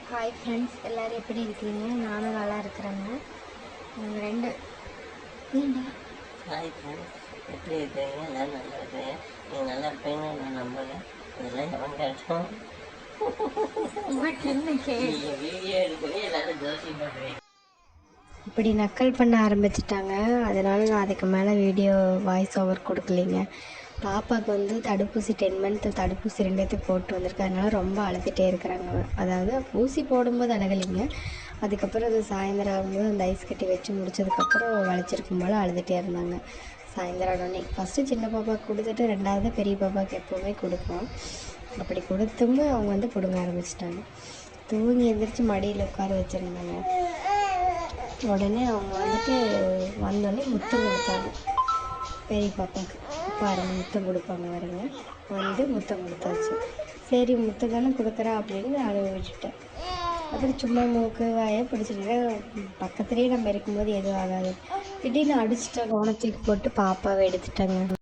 Hi friends, எல்லோரும் எப்படி இருக்கீங்க? நானும் நல்லா இருக்கிறேங்க. ரெண்டு ஹாய் ஃப்ரெண்ட்ஸ், எப்படி இருக்கிறீங்க? எல்லோரும் நல்லா இருக்கிறீங்க. நீங்கள் நல்லா இருப்பீங்கன்னு நான் நம்புகிறேன். இதெல்லாம் எவன் கேட்டோம் வீடியோ எடுக்கவே எல்லோரும் ஜோசியம் பண்ணுறேன். இப்படி நக்கல் பண்ண ஆரம்பிச்சிட்டாங்க. அதனால் நான் அதுக்கு மேலே வீடியோ வாய்ஸ் ஓவர் கொடுக்கலிங்க. பாப்பாவுக்கு வந்து தடுப்பூசி 10 மந்த் தடுப்பூசி 2 போட்டு வந்திருக்கு. அதனால் ரொம்ப அழுதுகிட்டே இருக்கிறாங்க. அதாவது ஊசி போடும்போது அழகலிங்க, அதுக்கப்புறம் அது சாயந்தரம் ஆகும்போது அந்த ஐஸ் கட்டி வச்சு முடிச்சதுக்கப்புறம் வளைச்சிருக்கும் போல் அழுதுகிட்டே இருந்தாங்க. சாயந்தரம் உடனே ஃபஸ்ட்டு சின்ன பாப்பாவுக்கு கொடுத்துட்டு 2வது பெரிய பாப்பாவுக்கு எப்போவுமே கொடுப்போம். அப்படி கொடுத்தும் அவங்க வந்து பிடுங்க ஆரம்பிச்சிட்டாங்க. தூங்கி எழுந்திரிச்சு மடியில் உட்கார வச்சுருந்தாங்க. உடனே அவங்க வந்துட்டு வந்தோடனே முத்தம் கொடுத்தாங்க. பெரிய பாப்பாவுக்கு பாருங்க முத்தம் கொடுப்பாங்க வருங்க. வந்து முத்தம் கொடுத்தாச்சு. சரி முத்தம் தானே கொடுக்குறா அப்படின்னு நான் விட்டுட்டேன். அப்புறம் சும்மா மூக்கு வாயை பிடிச்சிட்டு பக்கத்துலேயே நம்ம இருக்கும்போது எதுவும் ஆகாது. திடீர்னு அடிச்சுட்டா கவனத்துக்கு போட்டு பாப்பாவை எடுத்துட்டாங்க.